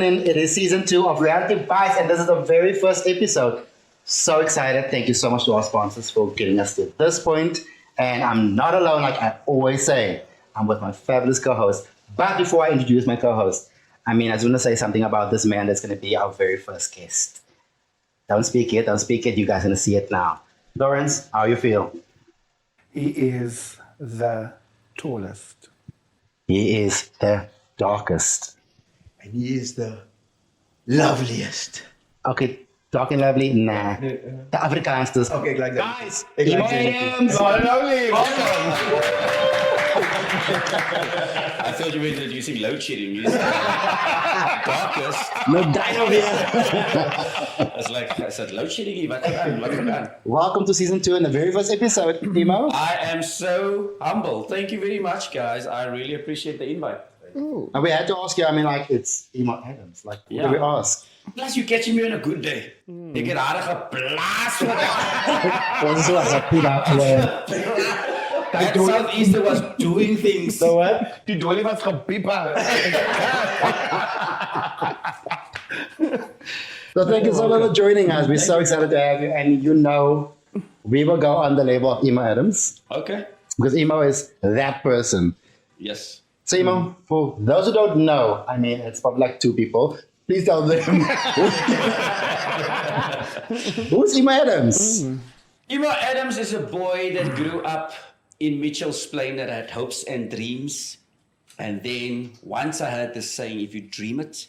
gentlemen, it is season 2 of Reality Bites, and this is the very first episode. So excited. Thank you so much to our sponsors for getting us to this point. And I'm not alone, like I always say. I'm with my fabulous co-host. But before I introduce my co-host, I just want to say something about this man that's going to be our very first guest. Don't speak it. You guys are going to see it now. Lawrence, how you feel? He is the tallest. He is the darkest. And he is the loveliest. Okay, dark and lovely? Nah. The Afrikaans dus. Okay, like that. Guys, Emo Adams. lovely. I thought you were introducing load shedding. You said darkest. No dino here. I said load shedding. What gedaan? Welcome to season 2 and the very first episode, Emo. I am so humble. Thank you very much, guys. I really appreciate the invite. And we had to ask you, it's Emo Adams. What do we ask? Plus, you're catching me on a good day. Ik het harde geplaas vandaag. Ons is so happy that That Southeaster was doing things. So what? Die dolly was gepiepa. So thank you so much for joining us. We're so excited to have you. And we will go on the label of Emo Adams. Okay. Because Emo is that person. Yes. So Emo, for those who don't know, it's probably like 2 people. Please tell them. Who's Emo Adams? Emo Adams is a boy that grew up in Mitchell's Plain that had hopes and dreams. And then once I heard this saying, if you dream it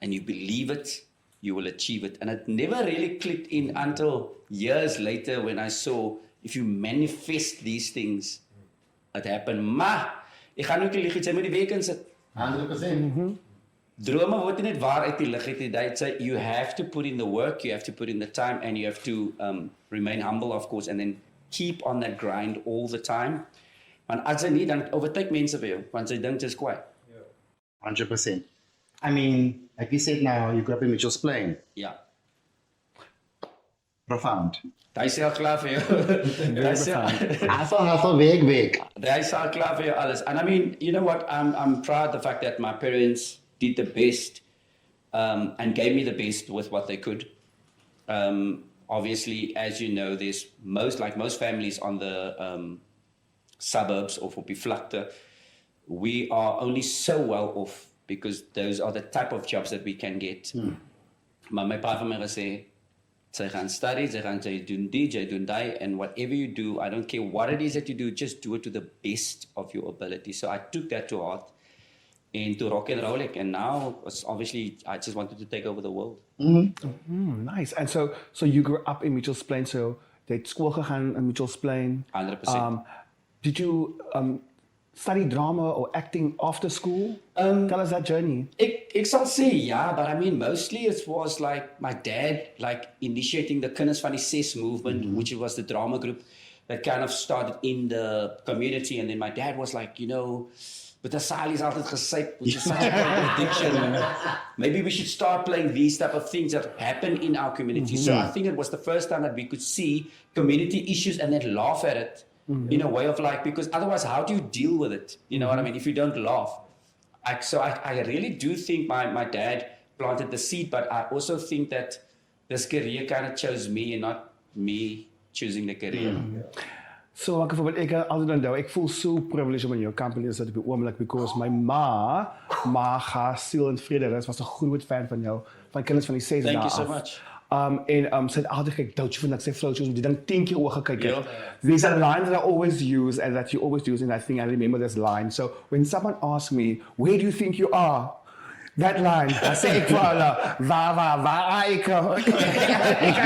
and you believe it, you will achieve it. And it never really clicked in until years later when I saw if you manifest these things, it happened. Maar, ek gaan ook nie lieg, jy moet die week insit. 100%. Drome word nie net waar uit die lig uit. They say you have to put in the work, you have to put in the time, and you have to remain humble, of course, and then keep on that grind all the time. Want as jy nie, dan overtake mense vir jou, want jy dink jy's kwaai. 100%. Like you said now, you grew up in Mitchell's Plain. Ja. Profound. Hy sê al klaar vir jou. Hustle, week. Hy sê al klaar vir jou alles. And you know what, I'm proud of the fact that my parents did the best and gave me the best with what they could. Obviously, as you know, there's most families on the suburbs or for Bevlakte, we are only so well off because those are the type of jobs that we can get. Maar my pa het my gesê, jy gaan study, jy doen dit, jy doen die, and whatever you do, I don't care what it is that you do, just do it to the best of your ability. So I took that to heart and to rock and roll it, and now, obviously, I just wanted to take over the world. Nice. And so you grew up in Mitchell's Plain, so jy het skool gegaan in Mitchell's Plain. 100%. Did you study drama or acting after school? Tell us that journey. Ek sal sê ja, but mostly it was like my dad initiating the Kinders van die Ses movement, which was the drama group that kind of started in the community, and then my dad was like, but Asali's altyd gesyp, which is such a contradiction. Maybe we should start playing these type of things that happen in our community. So I think it was the first time that we could see community issues and then laugh at it in a way of because otherwise, how do you deal with it? You know what I mean? If you don't laugh. So I really do think my dad planted the seed, but I also think that this career kind of chose me and not me choosing the career. So ek voel so privileged om in jou company te sit op die oomblik because my ma siel en vrede, was 'n groot fan van jou, van Kinders van die Ses. Thank you so much. Sy het altyd gekyk, doutjie van dat sy vrou soos die ding 10 keer oor gekyk het. These are lines that I always use and that you always use, and I think I remember this line. So when someone asks me, where do you think you are? That line, I say ek vir hulle, waar ek kan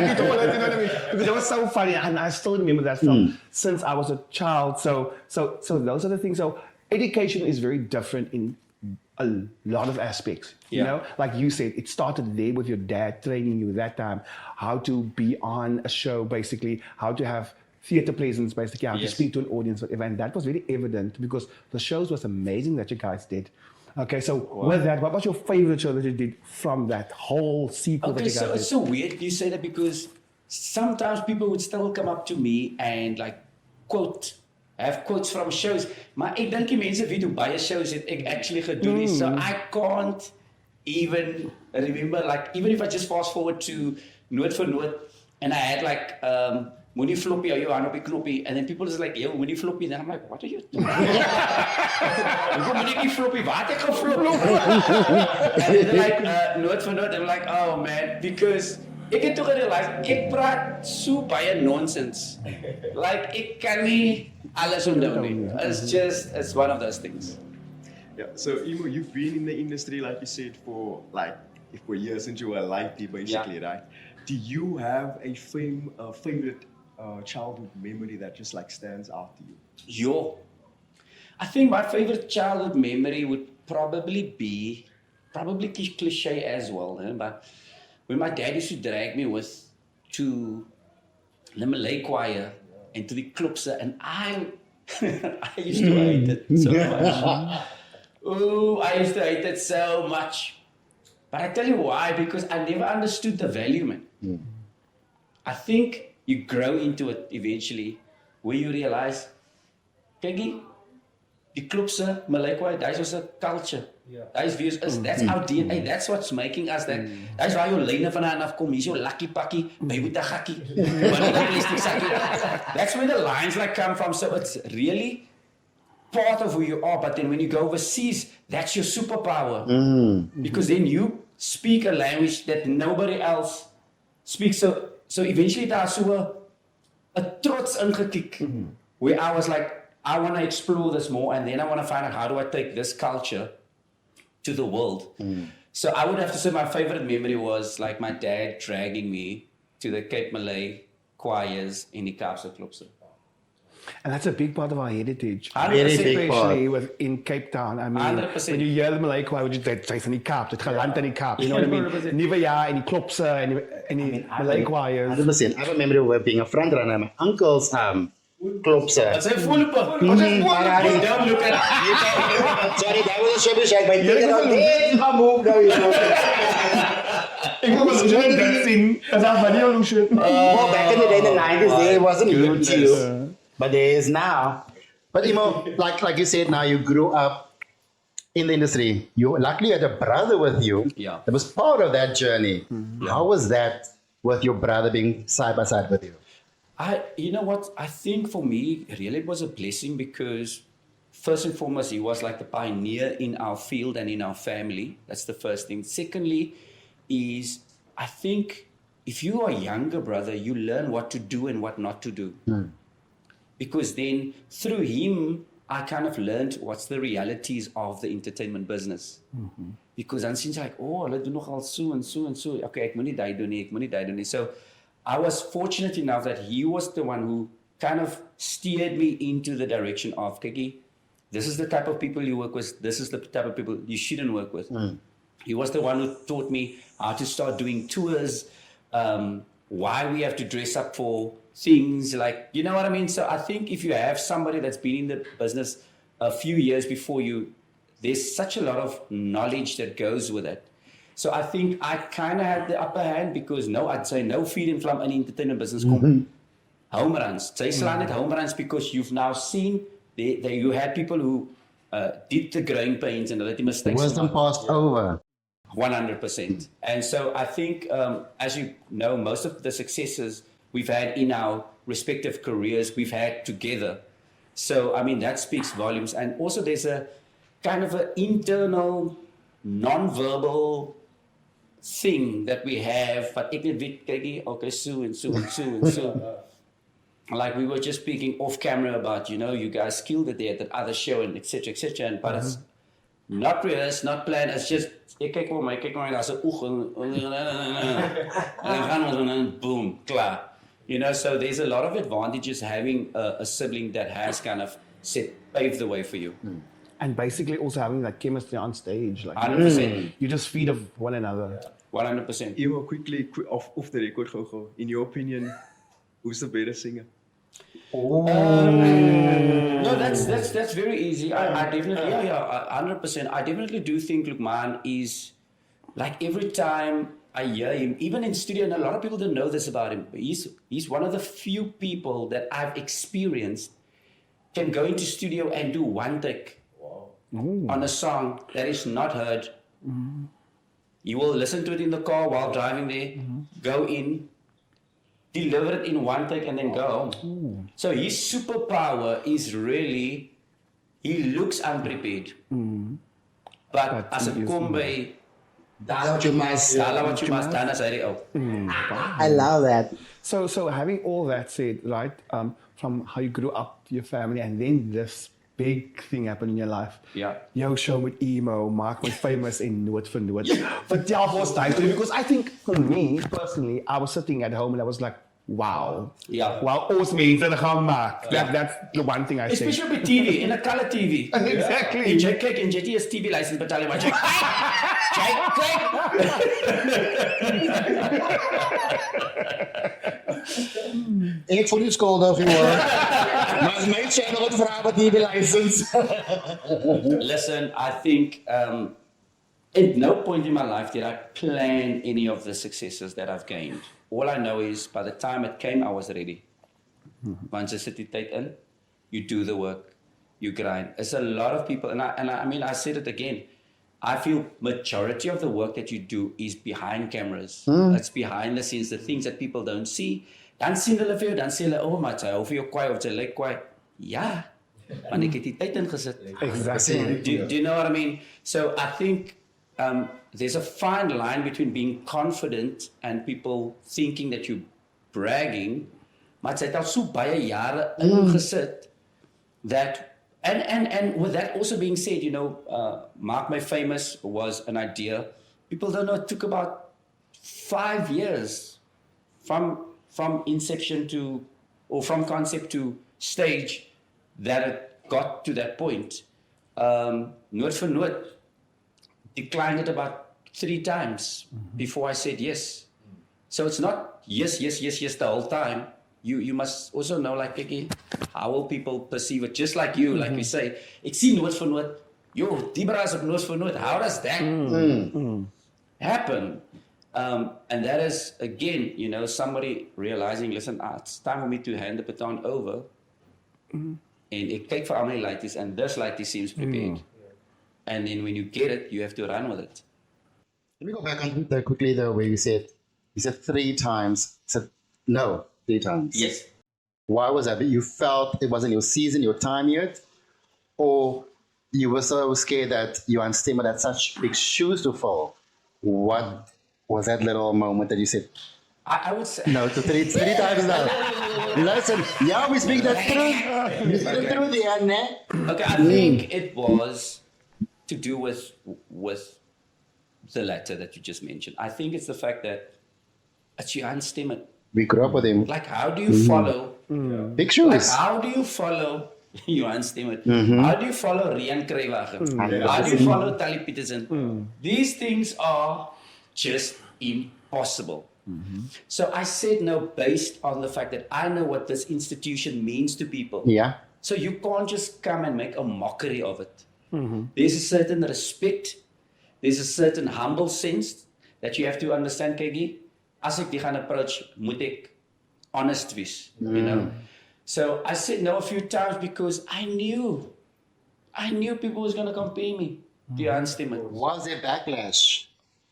nie told it, you know what I mean? Because it was so funny, and I still remember that film since I was a child. So those are the things. So education is very different in a lot of aspects, you know, like you said, it started there with your dad training you that time, how to be on a show, basically, how to have theater presence, basically, how to speak to an audience, whatever. And that was very evident because the shows was amazing that you guys did. Okay, so with that, what was your favorite show that you did from that whole sequel that you guys did? It's so weird you say that because sometimes people would still come up to me and have quotes from shows. Maar ek dink die mense weet hoe baie shows het ek actually gedoen is. So I can't even remember, like, even if I just fast forward to note for note, and I had like, Moenie floppy, are you on a knoppy? And then people is like, yo, Moenie floppy. Then I'm like, what are you doing? Moenie floppy, wat ek geflop? And then they're like, note for note, I'm like, oh man, because ek het toe gerealize, ek praat so baie nonsense. Like, ek kan nie alles onthou nie. It's one of those things. Yeah, so Emo, you've been in the industry, like you said, for years since you were a lighty, basically, right? Do you have a favorite childhood memory that just like stands out to you? Yo, I think my favorite childhood memory would probably be cliche as well, but when my dad used to drag me to the Malay choir and to the klopse, and I used to hate it so much. Oh, I used to hate it so much. But I tell you why, because I never understood the value, man. I think you grow into it eventually, where you realize, kykie, die klopse, Malay choir, that's just a culture. That's views us. That's our DNA. That's what's making us that. That's why your line vandaan afkom. Hier's your lucky pakkie, by with a gakkie, but the plastic sakkie. That's where the lines like come from. So it's really part of who you are. But then when you go overseas, that's your superpower. Because then you speak a language that nobody else speaks. So eventually there's so a trots ingekiek, where I was like, I want to explore this more, and then I want to find out how do I take this culture to the world. So I would have to say my favorite memory was like my dad dragging me to the Cape Malay choirs in the Kaapse Klopse. And that's a big part of our heritage. 100%. Very big part. Especially in Cape Town. I mean, 100%. when you hear the Malay choir, jy in die Kaap, dit geland in die Kaap. You know what I mean? 100%. Nuwe jaar en die klopse en die Malay choirs. 100%. I have a memory of being a front runner. My uncle's klopse. That's a full Don't look at Sorry, that was a shabby shack. My thing is on this, my move now, you know. Ek was doing that thing as a video illusion. Well, back in the day, in the 90s, there wasn't YouTube. But there is now. But Emo, like you said, now you grew up in the industry. You luckily had a brother with you. Yeah. That was part of that journey. How was that with your brother being side by side with you? You know what? I think for me, really it was a blessing because first and foremost, he was like the pioneer in our field and in our family. That's the first thing. Secondly, is I think if you are a younger brother, you learn what to do and what not to do. Because then through him, I kind of learned what's the realities of the entertainment business. Because dan sien jy like, oh, hulle doen nogal so and so and so. Okay, ek moet nie daai doen nie. So I was fortunate enough that he was the one who kind of steered me into the direction of, kykie, this is the type of people you work with. This is the type of people you shouldn't work with. He was the one who taught me how to start doing tours, why we have to dress up for things, like, you know what I mean? So I think if you have somebody that's been in the business a few years before you, there's such a lot of knowledge that goes with it. So I think I kind of had the upper hand because I'd say no feed and flam in the entertainment business. Home runs. Jy slaan net home runs because you've now seen you had people who did the growing pains and the mistakes. Wisdom passed over. 100%. And so I think, as you know, most of the successes we've had in our respective careers, we've had together. So, I mean, that speaks volumes. And also there's a kind of an internal, non-verbal thing that we have, but ek net weet, kykie, okay, so and so and so and so. Like we were just speaking off camera about, you guys killed it there at that other show and etc. And but it's not rehearsed, not planned. It's just kyk maar, daar's 'n oog en boom, klaar. So there's a lot of advantages having a sibling that has kind of paved the way for you. And basically also having that chemistry on stage. Like 100%. you just feed off one another. 100%. Emo, quickly, off the record, go. In your opinion, who's the better singer? No, that's very easy. I definitely, 100%. I definitely do think Lukman is, like, every time I hear him, even in studio, and a lot of people don't know this about him, but he's one of the few people that I've experienced can go into studio and do one take on a song that is not heard He will listen to it in the car while driving there, go in, deliver it in one take, and then go home. So his superpower is really, he looks unprepared. But as a combi, That's what you must. what you must done as I I love that. So having all that said, right, from how you grew up, your family, and then this big thing happened in your life. Yeah. Jou show met Emo, Maak My Famous in Noord vir Noord. Vertel vir ons daai storie, because I think for me personally, I was sitting at home and I was like, wow. Yeah. Wow, ons mense dit gaan maak. That's the one thing I say. Especially with TV, in a color TV. Exactly. En jy kyk en jy het nie 'n TV license betaal nie, maar jy Ik voel niet schuldig, jongen. Maar het meest jij nog wat vragen wat die license. Listen, I think at no point in my life did I plan any of the successes that I've gained. All I know is by the time it came, I was ready. Once you sit it in, you do the work, you grind. It's a lot of people, and I mean, I said it again. I feel majority of the work that you do is behind cameras. It's behind the scenes, the things that people don't see. Dan sien hulle vir jou, dan sê hulle, oh my, jy hou vir jou kwaai of jy lyk kwaai. Ja, want ek het die tyd ingesit. Exactly. Do you know what I mean? So I think there's a fine line between being confident and people thinking that you're bragging. Maar sy het al so baie jare ingesit that, and with that also being said, you know, Maak My Famous was an idea. People don't know, it took about 5 years from inception to, or from concept to stage, that it got to that point. Noord vir Noord declined it about 3 times before I said yes. So it's not yes the whole time. You must also know, like, Kiki, how will people perceive it? Just like you, like we say, ek sien Noord vir Noord. Yo, die bra is op Noord vir Noord. How does that happen? And that is, again, you know, somebody realizing, listen, it's time for me to hand the baton over. And ek kyk vir al my laities, and this laitie seems prepared. And then when you get it, you have to run with it. Let me go back on that quickly, though, where you said 3 times. You said no 3 times. Yes. Why was that? You felt it wasn't your season, your time yet? Or you were so scared that you and Stimmer had such big shoes to fill? What was that little moment that you said, I would say... no, to 3 times now? Listen, yeah, we speak that through. We speak the truth here, ne? Okay, I think it was to do with the letter that you just mentioned. I think it's the fact that it's Johan Stimmer. We grew up with him. Like, how do you follow... Big shoes. Like, how do you follow Johan Stimmer? How do you follow Rian Kruiwagen? How do you follow Tali Peterson? These things are just impossible. So I said no based on the fact that I know what this institution means to people. Yeah. So you can't just come and make a mockery of it. There's a certain respect. There's a certain humble sense that you have to understand, Kegi. As ek die gaan approach, moet ek honest wees, you know. So I said no a few times because I knew people was going to compare me to Johan Stimmer. Was there backlash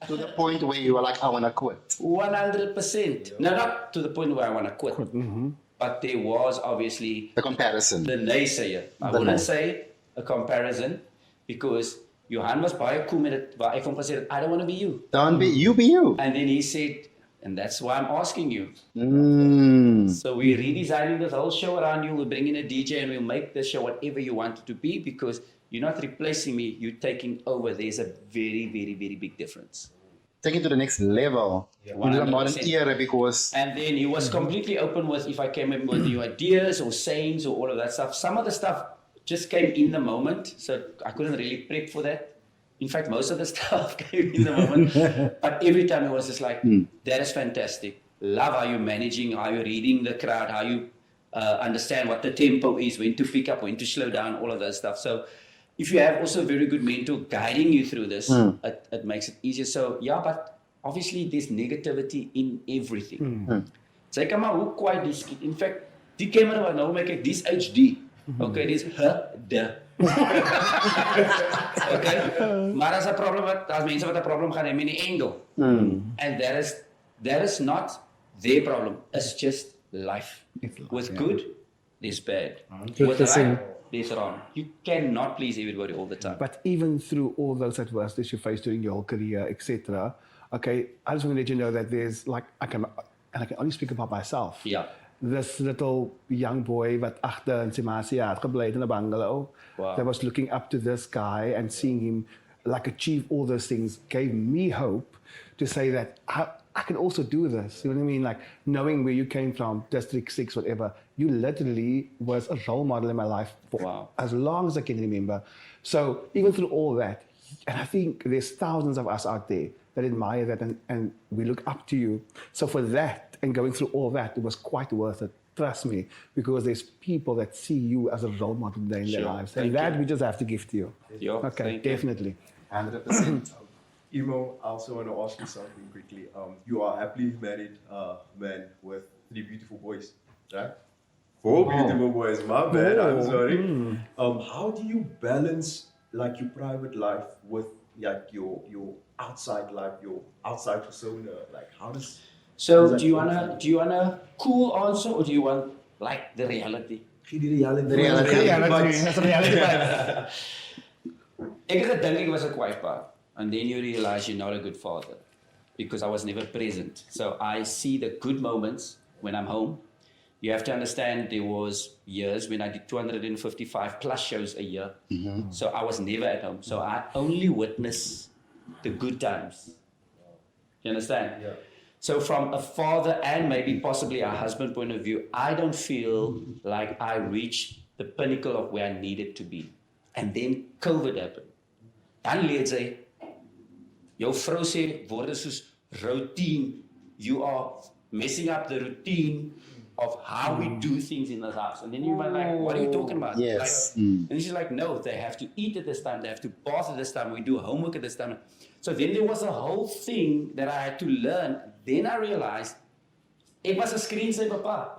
to the point where you were like, I want to quit? 100%. No, not to the point where I want to quit. But there was obviously The comparison. the naysayer. I wouldn't say a comparison because Johan was baie cool met dit waar ek hom gesê het, I don't want to be you. Don't be you, be you. And then he said, and that's why I'm asking you. Mm. So we're redesigning this whole show around you. We'll bring in a DJ and we'll make the show whatever you want it to be because you're not replacing me, you're taking over. There's a very, very, very big difference. Take it to the next level. In the modern 100%. era, because And then he was completely open with if I came in with new ideas or sayings or all of that stuff. Some of the stuff just came in the moment, so I couldn't really prep for that. In fact, most of the stuff came in the moment. But every time it was just like, that is fantastic. Love how you're managing, how you're reading the crowd, how you understand what the tempo is, when to pick up, when to slow down, all of that stuff. So if you have also a very good mentor guiding you through this, it makes it easier. So yeah, but obviously there's negativity in everything. Sy kan maar hoe kwaai die skiet. In fact, die camera wat nou maak ek, dis HD. Okay, dis HD. Okay? Maar as 'n probleem as mense wat 'n probleem gaan hê met die engel. And that is not their problem. It's just life. With good, there's bad. With right, there's wrong. You cannot please everybody all the time. But even through all those adversities you faced during your whole career, etc., okay, I just want to let you know that there's like, I can only speak about myself. Yeah. This little young boy wat agter in Simasia het gebly in 'n bungalow, Wow. that was looking up to this guy and seeing him like achieve all those things gave me hope to say that I can also do this. You know what I mean? Like knowing where you came from, District 6, whatever, you literally was a role model in my life for Wow. as long as I can remember. So even through all that, and I think there's thousands of us out there that admire that and we look up to you. So for that and going through all that, it was quite worth it. Trust me, because there's people that see you as a role model in their Sure. lives. Thank And that you. we just have to give to you. Yeah, Okay, thank you. definitely. 100%. Emo, I also want to ask you something quickly. You are a happily married man with 3 beautiful boys, right? 4 beautiful boys. My bad. I'm sorry. How do you balance like your private life with like your outside life, your outside persona? Like how does So do you wanna cool answer or do you want like the reality? Gee die reality? The reality. That's a reality. Ek het gedink ek was 'n kwytpaar. And then you realize you're not a good father because I was never present. So I see the good moments when I'm home. You have to understand there was years when I did 255 plus shows a year. So I was never at home. So I only witnessed the good times. You understand? Yeah. So from a father and maybe possibly a husband point of view, I don't feel like I reached the pinnacle of where I needed to be. And then COVID happened. Dan leer jy, jou vrou sê woorde soos routine. You are messing up the routine of how we do things in the house. And then you're like, what are you talking about? Yes. Like, and she's like, no, they have to eat at this time. They have to bath at this time. We do homework at this time. So then there was a whole thing that I had to learn. Then I realized, it was a screensaver papa.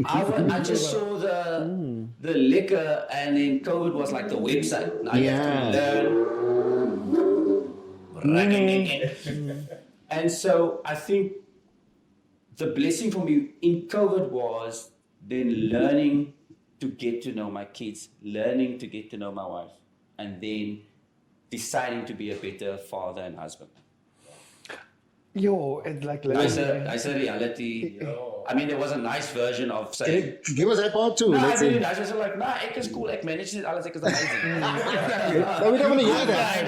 I just saw the liquor and then COVID was like the website. Now you have to learn. And so I think the blessing for me in COVID was then learning to get to know my kids, learning to get to know my wife, and then deciding to be a better father and husband. Yo, it's like I said reality. I mean, there was a nice version of saying, Give us that part too. no, I Let's really see. nice. I was like, nah, ek is cool, ek manage it, alles, ek is amazing. No, we don't want to hear that.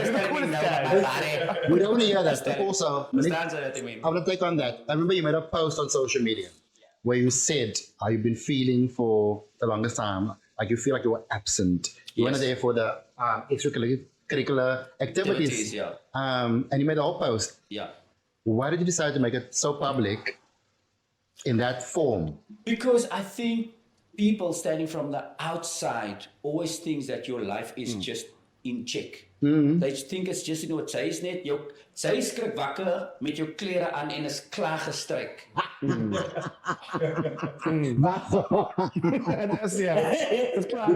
We don't want to hear that. Understand. Also, Understand that, I mean. I want to take on that. I remember you made a post on social media where you said how you've been feeling for the longest time. Like you feel like you were absent. You weren't Yes. there for the extracurricular activities. Yeah. And you made a whole post. Yeah. Why did you decide to make it so public in that form? Because I think people standing from the outside always thinks that your life is just in check. They think it's just, you know, sy is net jou sy skrik wakker met jou klere aan en is klaar gestryk. That's, yeah. It's class.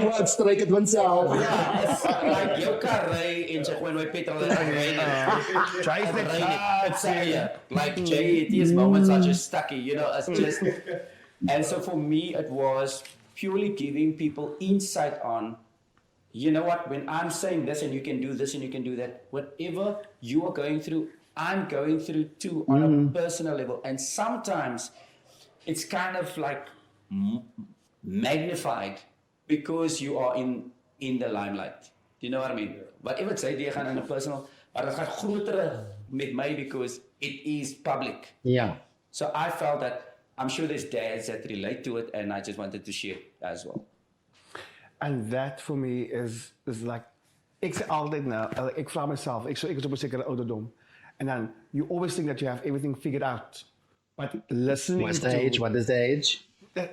What? Strike it oneself. Like jou kar ry en sy gooi nooit petrol in en ry net. Drive the car. Like Jay, these moments are just stucky, you know, it's just. And so for me, it was purely giving people insight on, you know what, when I'm saying this and you can do this and you can do that, whatever you are going through, I'm going through too on a personal level. And sometimes it's kind of like magnified because you are in the limelight. Do you know what I mean? Whatever it's say, die gaan in a personal, maar het gaat groter met my because it is public. Yeah. So I felt that I'm sure there's dads that relate to it and I just wanted to share as well. And that for me is like, ik zeg altijd nou, ik vraag mezelf, ik is op een zekere ouderdom. And then you always think that you have everything figured out. But listening What's the age? What is the age? Ik heb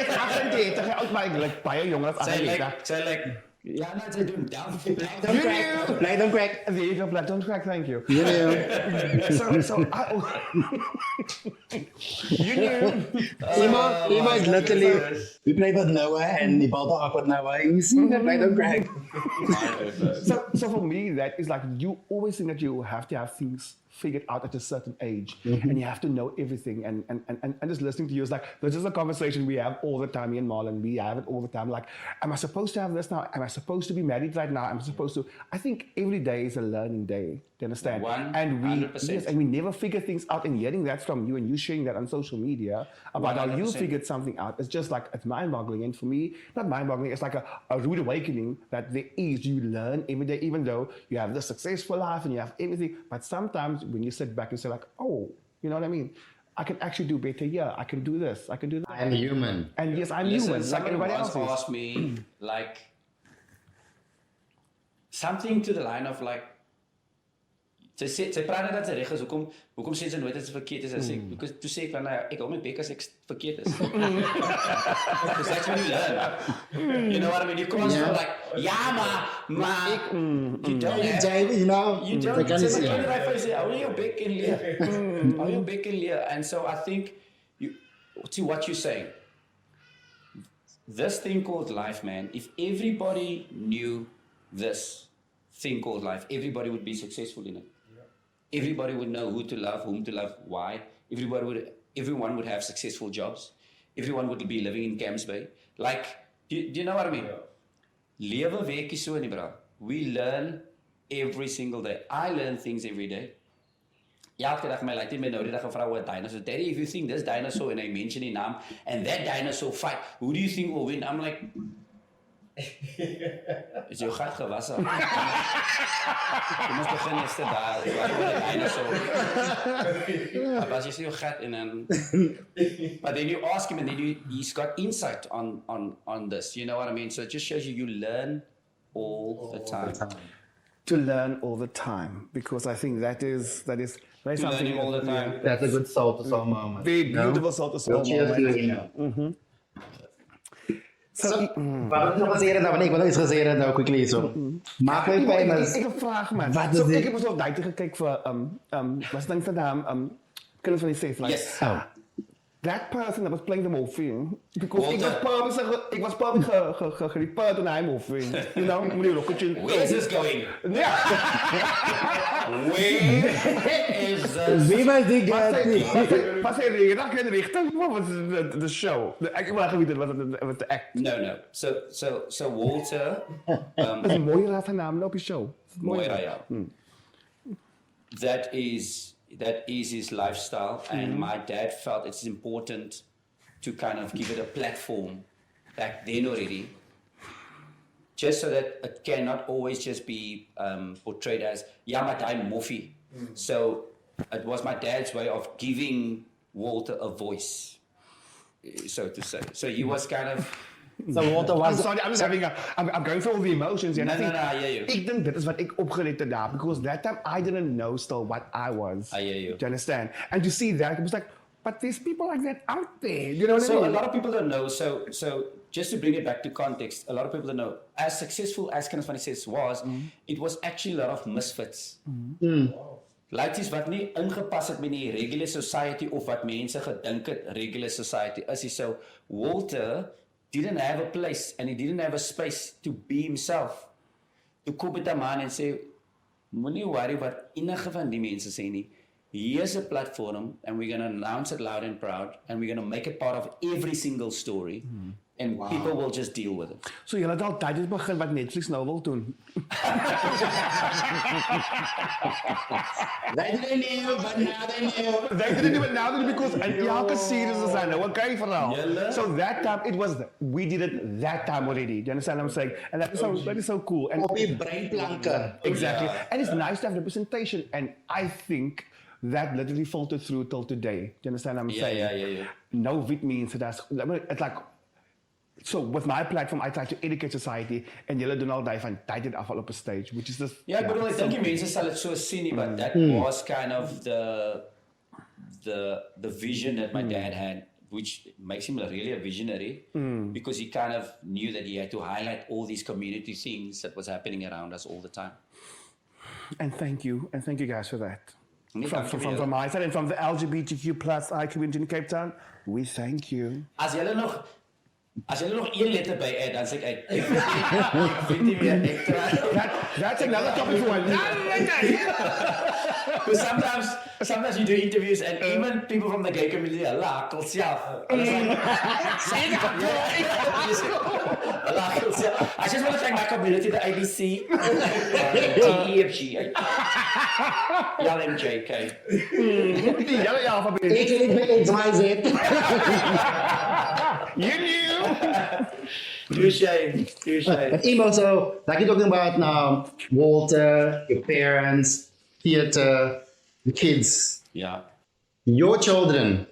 38, oud, maar ik like baie jonger as Sy 38. like Ja, nou, ze doen down. Play them crack. There you go, Black. Don't crack, thank you. You know. You knew. Emo is literally, we play with Noah and the ball talk with Noah. You see that play them crack. So for me, that is like you always think that you have to have things figured out at a certain age, and you have to know everything. And just listening to you is like this is a conversation we have all the time. Me and Marlon, we have it all the time. Like, am I supposed to have this now? Am I supposed to be married right now? Am I supposed to? I think every day is a learning day. Do you understand? 100%. Yes, and we never figure things out. And hearing that from you and you sharing that on social media about how you 100%. figured something out, it's just like it's mind-boggling. And for me, not mind-boggling. It's like a rude awakening that there is. You learn every day, even though you have the successful life and you have everything. But sometimes when you sit back and say like, oh, you know what I mean? I can actually do better here. I can do this. I can do that. I'm human. And yes, I'm Listen, human, like somebody everybody once else is. asked me, like, something to the line of like, sy praat net dat sy reg is, hoekom sê sy nooit dat sy verkeerd is? Sy sê, because toe sê ek van, ek hou my bek as ek verkeerd is. Because that's when you learn. You know what I mean? You can't just like, ja, maar, you don't have, You know, you don't, they can't so see my it. kind of say, hou jou bek en leer. Hou jou bek en leer. And so I think, to what you're saying, this thing called life, man, if everybody knew this thing called life, everybody would be successful in it. Everybody would know who to love, whom to love, why. Everyone would have successful jobs. Everyone would be living in Camps Bay. Like, do you know what I mean? Lewe werkie so nie, bro. We learn every single day. I learn things every day. Elke dag my laat my nou die dag gevra oor dinosaur. Daddy, if you think this dinosaur and I mention die naam and that dinosaur fight, who do you think will win? I'm like, is jou gat gewasse? Jy moes begin eerste daar, wat oor die dinosaur. Was jy sê jou gat en dan but then you ask him and then he's got insight on this, you know what I mean? So it just shows you learn all the time. To learn all the time, because I think that is something Learning all the time. That's a good soul to soul moment. Very you know? beautiful soul to soul Well, cheers to moment. you, Emo. So, wat wil nog zeggen dan? Ik wil nog iets gezegd nou quickly zo. Maak My Famous. Ik heb een vraag, man. Wat is So, dit? ik heb zo duidelijk gekeken voor, wat is het naam? Kunnen van die safe, like, Yes. that person that was playing the morphine, because Walter. ik was probably gerepaard toen hij morphine. You know, meneer Rocketje. Where is this going? Ja. Where is this? Wie was die guy? Pas hij regen, dan kan je richten. Wat was de show? Ik wil eigenlijk weten wat de act. No. So Walter, Dat is een mooie raad van naam op je show. Moira, yeah. That is his lifestyle, and my dad felt it's important to kind of give it a platform back then already, just so that it cannot always just be portrayed as Yamadai Mofi. So it was my dad's way of giving Walter a voice, so to say. So he was kind of. So Walter I'm was... sorry, I'm going through all the emotions. And No, I think, no, I hear you. Ik denk dit is wat ik opgeleerd heb daar. Because that time I didn't know still what I was. I hear you. Do you understand? And to see that, it was like, but there's people like that out there. You know what I So mean? a lot of people don't know. So just to bring it back to context, a lot of people don't know. As successful as Kenneth Van Says was, it was actually a lot of misfits. Laities wat nie ingepas het met die regular society of wat mense gedink het regular society is. So Walter didn't have a place and he didn't have a space to be himself. To kom met 'n man en sê, moenie worry wat enige van die mense sê nie. Here's a platform and we're going to announce it loud and proud and we're going to make it part of every single story and people will just deal with it. So jy het al tydens begin wat Netflix nou wil doen. They didn't know, but now they know. They didn't even now that because elke series is aan nou, okay verhaal. Julle? So that time we did it that time already. Do you understand what I'm saying? And that is so cool. And Op die breinplanken. exactly. And it's nice to have representation. And I think that literally filtered through till today. Do you understand what I'm saying? Yeah. No wit means that's it's like. So with my platform, I try to educate society, and julle doen al die van tyd het afval op 'n stage, which is just Ja, ek bedoel, ek dink die mense sal dit so sien nie, but that was kind of the vision that my dad had which makes him really a visionary because he kind of knew that he had to highlight all these community things that was happening around us all the time. And thank you guys for that. Nee, From, dankie from, vir from julle. my side and from the LGBTQ plus I community in Cape Town, we thank you. As julle nog een letter by add, dan sê ek uit. Vind nie meer extra. That's another topic for another day. Because sometimes you do interviews and even people from the gay community are lakel self. Hulle sê, "Sê ek lakel self." I just want to thank my community, the ABC, EFG, LMJK. Die hele alfabet. XYZ. You knew. Touche. Emo, so like you're talking about now, Walter, your parents, theater, the kids, Yeah. your children,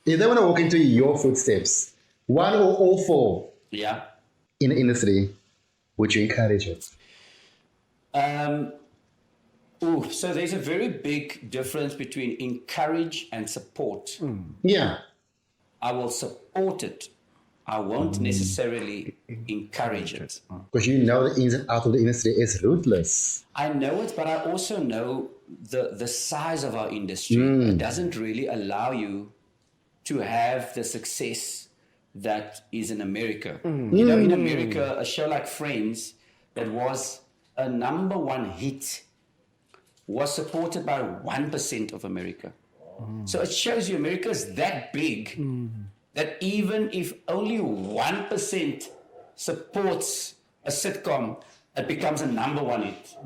if they want to walk into your footsteps, one or all four Yeah. in the industry, would you encourage it? So there's a very big difference between encourage and support. Yeah. I will support it. I won't necessarily encourage it. Because you know the ins and outs of the industry is ruthless. I know it, but I also know the size of our industry. It doesn't really allow you to have the success that is in America. You know, in America, a show like Friends that was a number one hit was supported by 1% of America. So it shows you America is that big that even if only 1% supports a sitcom, it becomes a number one hit.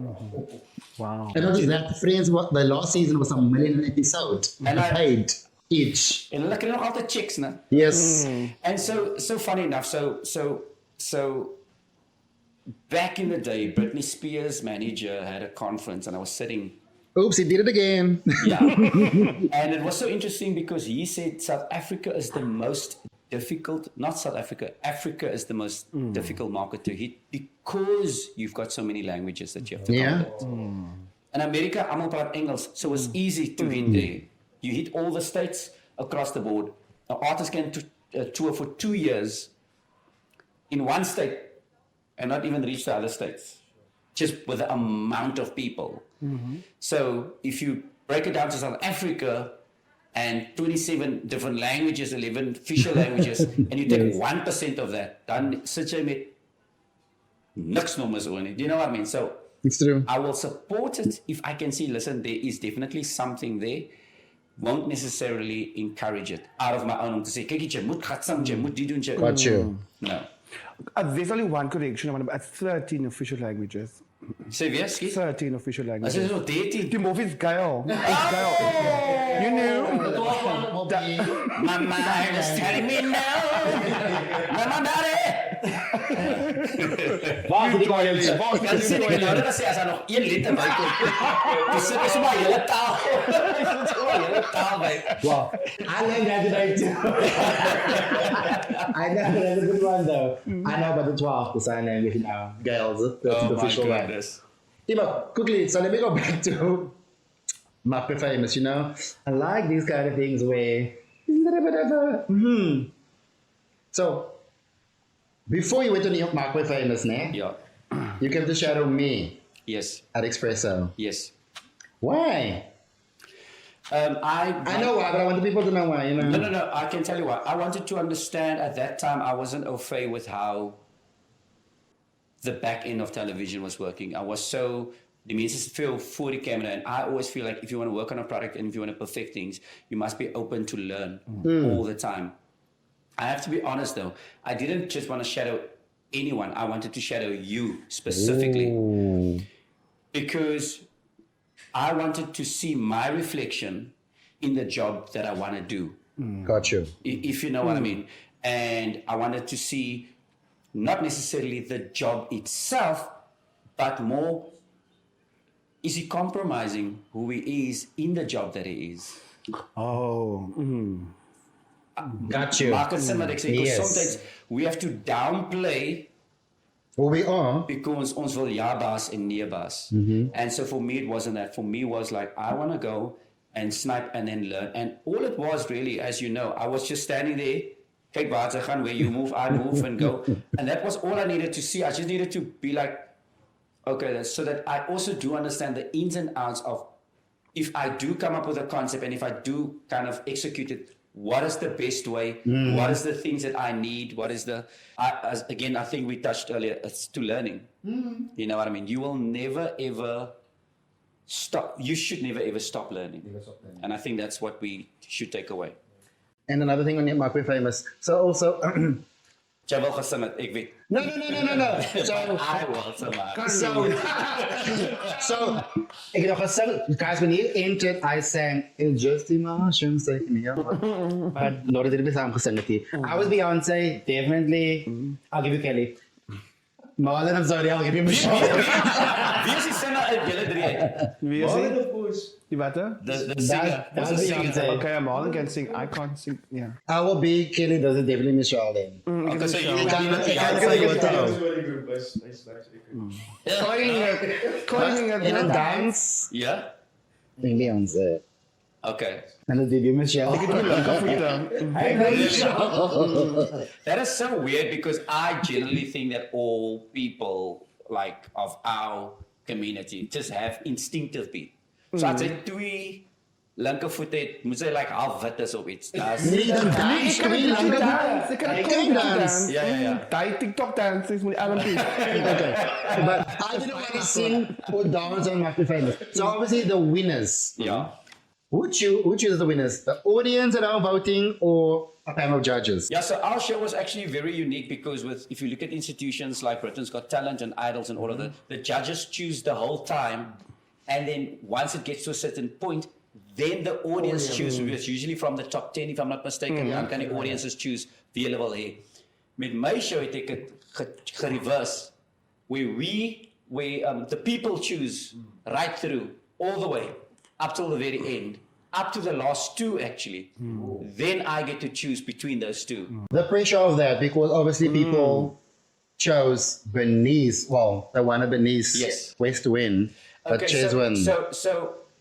Wow. And not just that, Friends, what the last season was $1 million episode. And I- paid each. En hulle kry nog altyd checks, né? Yes. And so funny enough, so back in the day, Britney Spears' manager had a conference and I was sitting. Oops, he did it again. Yeah. And it was so interesting because he said South Africa is the most difficult, not South Africa, Africa is the most difficult market to hit because you've got so many languages that you have to Yeah. cover. In America, almal praat Engels, so it's easy to hit there. You hit all the states across the board. An artist can tour for 2 years in one state and not even reach the other states, just with the amount of people. So if you break it down to South Africa and 27 different languages, 11 official languages, and you take 1% of that, dan sit jy met niks nommers oor nie. Do you know what I mean? So It's true. I will support it if I can see, listen, there is definitely something there. Won't necessarily encourage it out of my own om te sê, kyk jy moet gaan sing, jy moet dit doen, jy. Got you. No. There's only one correction. At 13 official languages. Sê weer, skiet. 13 official As languages. is nog 13. Die movie is Gail. It's Gail. You knew? My mind is telling me no. My daddy. Waar die royalty? Dan sê ek nou dat sê as daar nog een letter by kom. Dis so is maar hele taal. Dis so hele taal by. Wow. I learned that today too. I know that's a good one though. I know about the 12, the sign language now. Girls, that's the official one. Emo, quickly, so let me go back to Maak My Famous, you know? I like these kind of things where it's a little bit of a, So, before you went to Maak My Famous, né? Ja. You came to shadow me Yes. at Expresso. Yes. Why? I know why, but I want the people to know why, you know? No. I can tell you why. I wanted to understand at that time. I wasn't au fait with how the back end of television was working. I was so the mense feel voor die camera, and I always feel like if you want to work on a product and if you want to perfect things, you must be open to learn all the time. I have to be honest though. I didn't just want to shadow anyone. I wanted to shadow you specifically because I wanted to see my reflection in the job that I want to do. Got you. If you know what I mean. And I wanted to see not necessarily the job itself, but more, is he compromising who he is in the job that he is? Oh. Got you. Market because Yes. sometimes we have to downplay Well, we are. because ons wil ja baas en nee baas. And so for me, it wasn't that. For me, it was like, I want to go and snipe and then learn. And all it was really, as you know, I was just standing there, kyk waar ze gaan, where you move, I move and go. And that was all I needed to see. I just needed to be like, okay, so that I also do understand the ins and outs of if I do come up with a concept and if I do kind of execute it, what is the best way? What is the things that I need? What is the, again, I think we touched earlier, it's to learning. You know what I mean? You will never ever stop. You should never ever stop learning. And I think that's what we should take away. And another thing on your Maak My Famous. So also, Jy wil gesing het, ek weet. no. So, I will somehow. so, ik heb nog gezegd, guys, when you entered, I sang, it's just emotions taking me over. But Laura did it samen gezongen. I was Beyonce, definitely. I'll give you Kelly. Marlon, I'm sorry, I'll give you Michelle. Wie is die singer uit julle drie? Wie is Marlon, die? of course. Die watter? The singer. That's What's the Beyonce. singer? Okay, Marlon can sing. I can't sing. Yeah. I will be Kelly, does it definitely Michelle then. Okay, so you Kan can say wat That ook. was very good. Nice. Calling In een it. dans, Yeah? ik denk Beyonce. Okay. En dat deed je Michelle. That is so weird because I generally think that all people like of our community just have instinctive beat. So I'd say twee linkervoet het, moet sy like half wit is of iets. Nee, dan dans, twee lange Dance. Ik kan ook dance. Ja. Die TikTok dances moet Alan P. Okay, but I didn't want to sing or dance on Maak My Famous. So obviously the winners. Yeah. Who chooses the winners? The audience that are voting or a panel of judges? Yeah, so our show was actually very unique because if you look at institutions like Britain's Got Talent and Idols and all of that, the judges choose the whole time, and then once it gets to a certain point, then the audience choose. It's usually from the top 10, if I'm not mistaken. Dan kan die audiences choose wie hulle wil hê. Met my show het ek het gereverse, where the people choose right through, all the way, up till the very end. Up to the last two, actually. Then I get to choose between those two. The pressure of that, because obviously people chose Bernice. Well, they wanted Bernice Yes. West to win, but Ches won.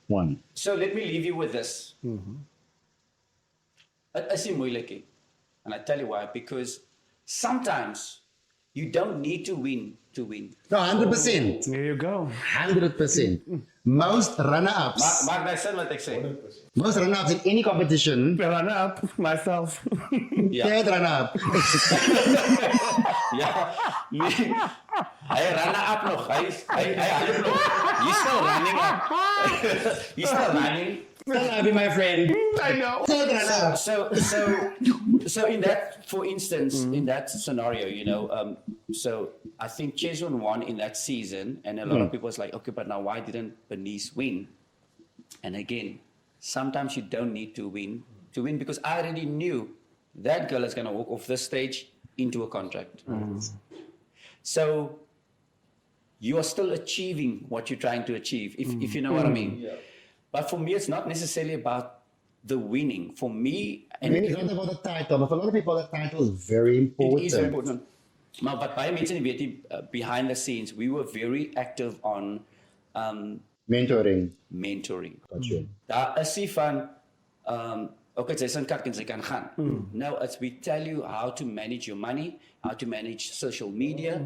Won. So let me leave you with this. It is nie moeilik nie. And I tell you why. Because sometimes you don't need to win to win. No, 100%. There you go. 100%. Most runner-ups. Maak my sin wat ek sê. Most runner-ups in any competition. Run up myself. Ja. Third runner-up. Ja. Nee. Hy ran up nog. Hy hardloop nog. He's still running up. He's still running. I'll be my friend. I know. Third runner-up. So in that, for instance, in that scenario, you know, so I think Chesron won in that season, and a lot of people was like, okay, but now why didn't Bernice win? And again, sometimes you don't need to win because I already knew that girl is going to walk off this stage into a contract. So you are still achieving what you're trying to achieve, if you know what I mean. Yeah. But for me, it's not necessarily about the winning. For me, I mean, it's not about the title, but for a lot of people, the title is very important. it is very important. Maar wat baie mense nie weet nie, behind the scenes, we were very active on Mentoring. mentoring. Daar is nie van, okay, sy is in kerk en sy kan gaan. No, it's we tell you how to manage your money, how to manage social media.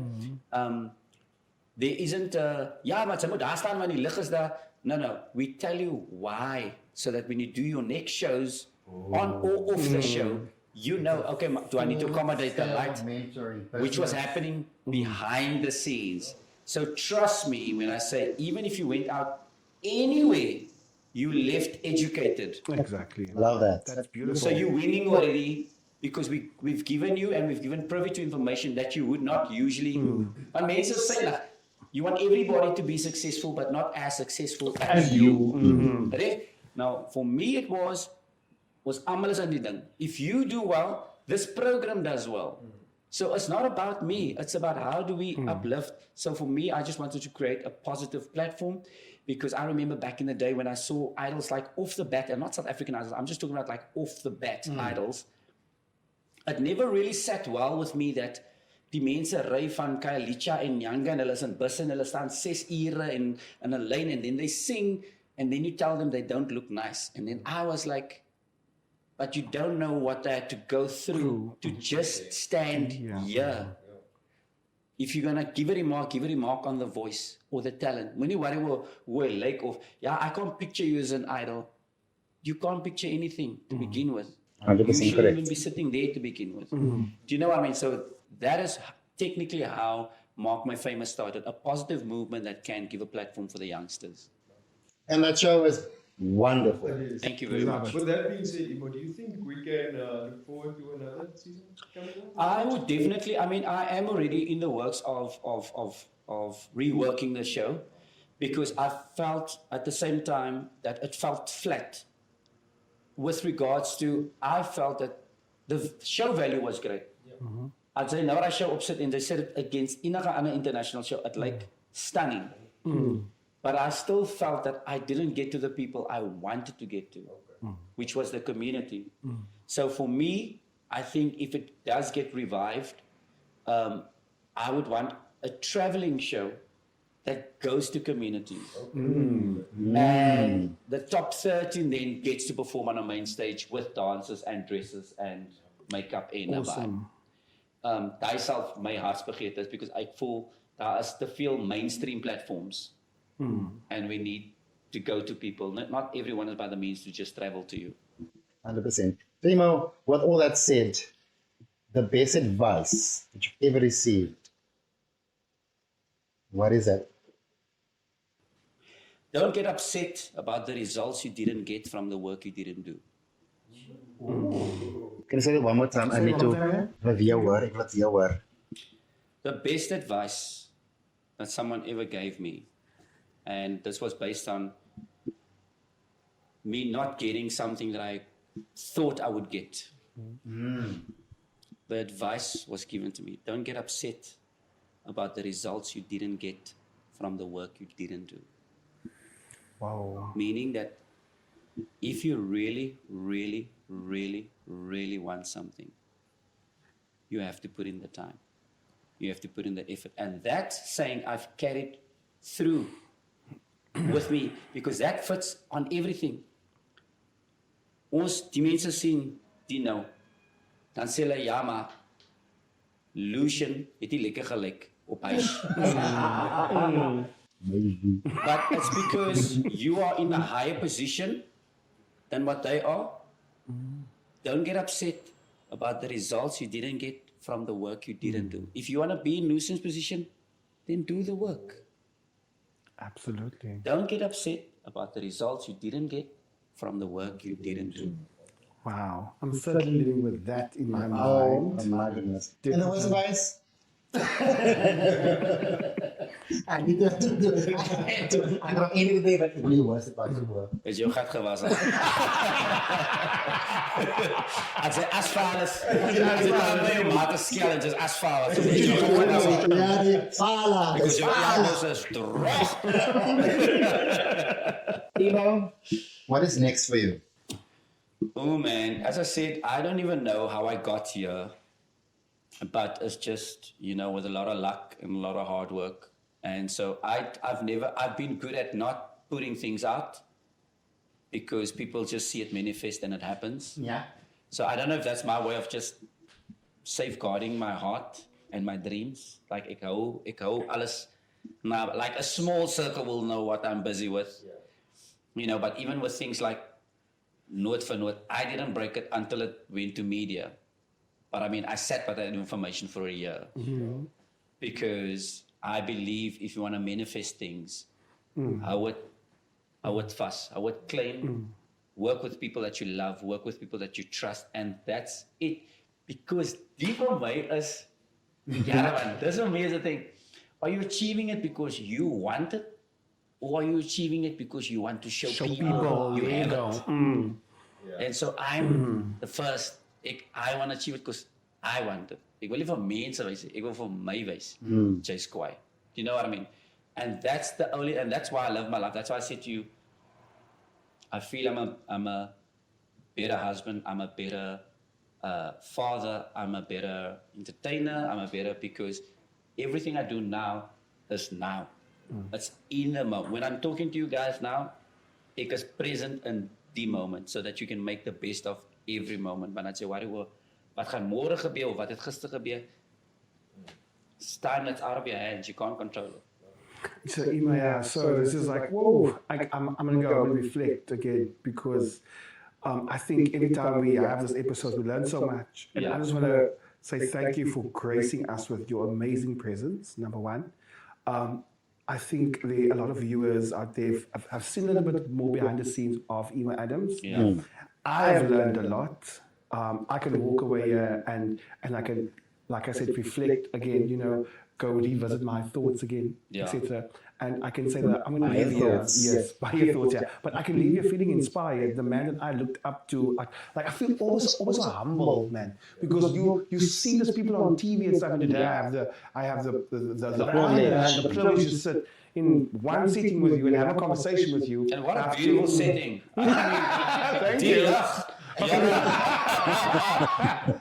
There isn't, ja, maar sy moet daar staan, want die lig is daar. No, we tell you why, so that when you do your next shows, on or off the show, you know, okay, do I need to accommodate the light? Which was happening behind the scenes. So trust me when I say, even if you went out anywhere, you left educated. Exactly. Love that. That's beautiful. So you're winning already because we've given you and we've given privy to information that you would not usually. And mense say that you want everybody to be successful, but not as successful as you. Right? Now, for me, it was almal is aan die ding. If you do well, this program does well. So it's not about me. It's about how do we uplift. So for me, I just wanted to create a positive platform because I remember back in the day when I saw idols like off the bat, and not South African idols, I'm just talking about like off the bat idols. It never really sat well with me that die mense ry van Khayelitsha en Nyanga en hulle is in busse en hulle staan 6 ure in 'n lyn and then they sing and then you tell them they don't look nice. And then I was like, but you don't know what they had to go through to just stand here. If you're gonna give a remark on the voice or the talent. When you worry like of I can't picture you as an idol. You can't picture anything to begin with. 100% You shouldn't correct. even be sitting there to begin with. Do you know what I mean? So that is technically how Maak My Famous started, a positive movement that can give a platform for the youngsters. And that show is wonderful. Thank you very much. With that being said, Emo, do you think we can look forward to another season coming up? I would definitely, I mean, I am already in the works of reworking the show because I felt at the same time that it felt flat with regards to, I felt that the show value was great. I'd say nou wat I show opsit en they said it against enige ander international show, it like stunning. But I still felt that I didn't get to the people I wanted to get to, which was the community. So for me, I think if it does get revived, I would want a traveling show that goes to communities. And the top 13 then gets to perform on a main stage with dances and dresses and makeup en Awesome. Daai self my hartsbegeerte is because I voel daar is te veel mainstream platforms. And we need to go to people. Not everyone is by the means to just travel to you. 100%. Emo, with all that said, the best advice that you've ever received, what is that? Don't get upset about the results you didn't get from the work you didn't do. Can you say that one more time? I need to review word. Ek wil dit jou hoor. The best advice that someone ever gave me, and this was based on me not getting something that I thought I would get. The advice was given to me. Don't get upset about the results you didn't get from the work you didn't do. Wow. Meaning that if you really, really, really, really want something, you have to put in the time. You have to put in the effort. And that saying I've carried through with me because that fits on everything. Ons die mense sien die nou. Dan sê hulle ja maar Lucian het nie lekker gelyk op huis. But it's because you are in a higher position than what they are. Don't get upset about the results you didn't get from the work you didn't do. If you want to be in Lucian's position, then do the work. Absolutely. Don't get upset about the results you didn't get from the work you didn't do. Wow. I'm certainly living with that in my Oh, mind. my goodness. And the worst advice? I need to do it. I don't need to do it, but it really was about to work. Is jou gat gewas? As jy asfaal is, as jy dan by jou maat skel en dis asfaal. Ja, die fala. Because your elbows is droog. Emo, what is next for you? Oh man, as I said, I don't even know how I got here. But it's just, with a lot of luck and a lot of hard work. And so I've been good at not putting things out because people just see it manifest and it happens. Yeah. So I don't know if that's my way of just safeguarding my heart and my dreams. Like ek hou alles. Like a small circle will know what I'm busy with. But even with things like Note for Note, I didn't break it until it went to media. But I mean, I sat with that information for a year because I believe if you want to manifest things, I would fuss, I would claim, work with people that you love, work with people that you trust, and that's it. Because deep for me is, this for me is the thing. Are you achieving it because you want it, or are you achieving it because you want to show people you have it? And so I'm the first. I want to achieve it because I want it. Ek wil nie vir mense wys nie, ek wil vir my wys. Jy's kwaai. Do you know what I mean? And that's why I love my life. That's why I said to you, I feel I'm a better husband, I'm a better father, I'm a better entertainer, I'm a better, because everything I do now is now. It's in the moment. When I'm talking to you guys now, ek is present in die moment so that you can make the best of every moment. Maar dan sê worry oor wat gaan môre gebeur of wat het gister gebeur. It's time that's out of your hands. You can't control it. So, Emo, yeah, so this is like, whoa, I'm going to go and reflect again because I think every time we have this episode, we learn so much. And I just want to say thank you for gracing us with your amazing presence, number one. I think a lot of viewers out there have seen a little bit more behind the scenes of Emo Adams. Yeah. I have learned a lot. I can walk away here and I can, like I said, reflect again, you know, go revisit my thoughts again, etc. And I can say that I'm going to leave here, yes, by your thoughts, yeah. But I can leave here feeling inspired. The man that I looked up to, I feel always humble, man, because you see these people on TV and stuff, and today I have the privilege to sit in one sitting with you and have a conversation with you. And what a beautiful setting. Thank you.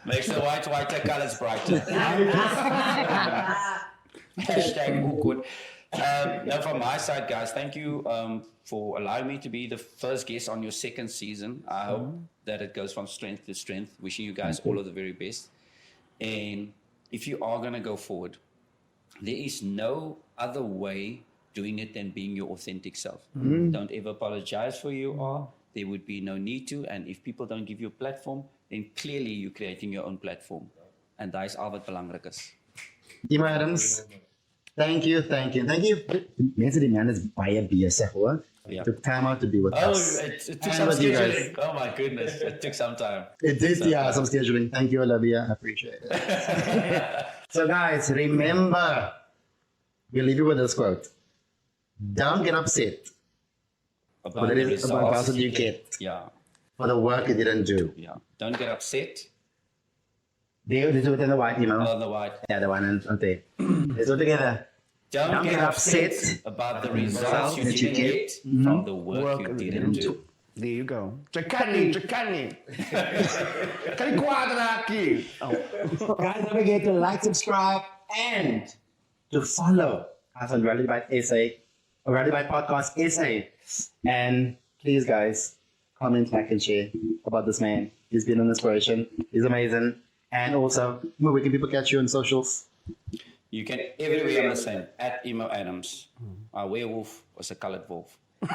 Makes the whiter colors brighter. Hashtag awkward. Now from my side, guys, thank you for allowing me to be the first guest on your second season. I hope that it goes from strength to strength. Wishing you guys all of the very best. And if you are going to go forward, there is no other way doing it than being your authentic self. Don't ever apologize for who you are. There would be no need to. And if people don't give you a platform, then clearly you're creating your own platform. And that is al wat belangrik is. Emo Adams, thank you. Mense die man is baie besig hoor. Yeah. Took time out to be with us. It took And some with you guys. scheduling. Oh my goodness, it took some time. It did, some scheduling. Thank you, Olivia. I appreciate it. So guys, remember, we'll leave you with this quote. Don't get upset About for the the results you get, Yeah, for the work you didn't do. yeah. Don't get upset. Let's do it in the white email. On the white. Yeah, the one on there. Let's do it together. Don't get upset about the results you didn't get from the work you didn't do. There you go. Chakani. Kali quadra aqui. Guys, don't forget to like, subscribe, and to follow us on Rally Bite SA, or Rally Bite Podcast SA. And please, guys, comment, like, and share about this man. He's been an inspiration. He's amazing. And also, where can people catch you on socials? You can everywhere on the same at Emo Adams. A werewolf was a colored wolf. It's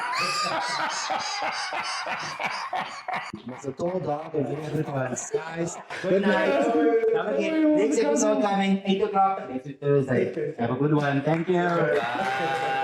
a tall dog and very everyone. Guys, good night. Don't forget, next episode coming, 8 o'clock next Thursday. Have a good one. Thank you. Bye.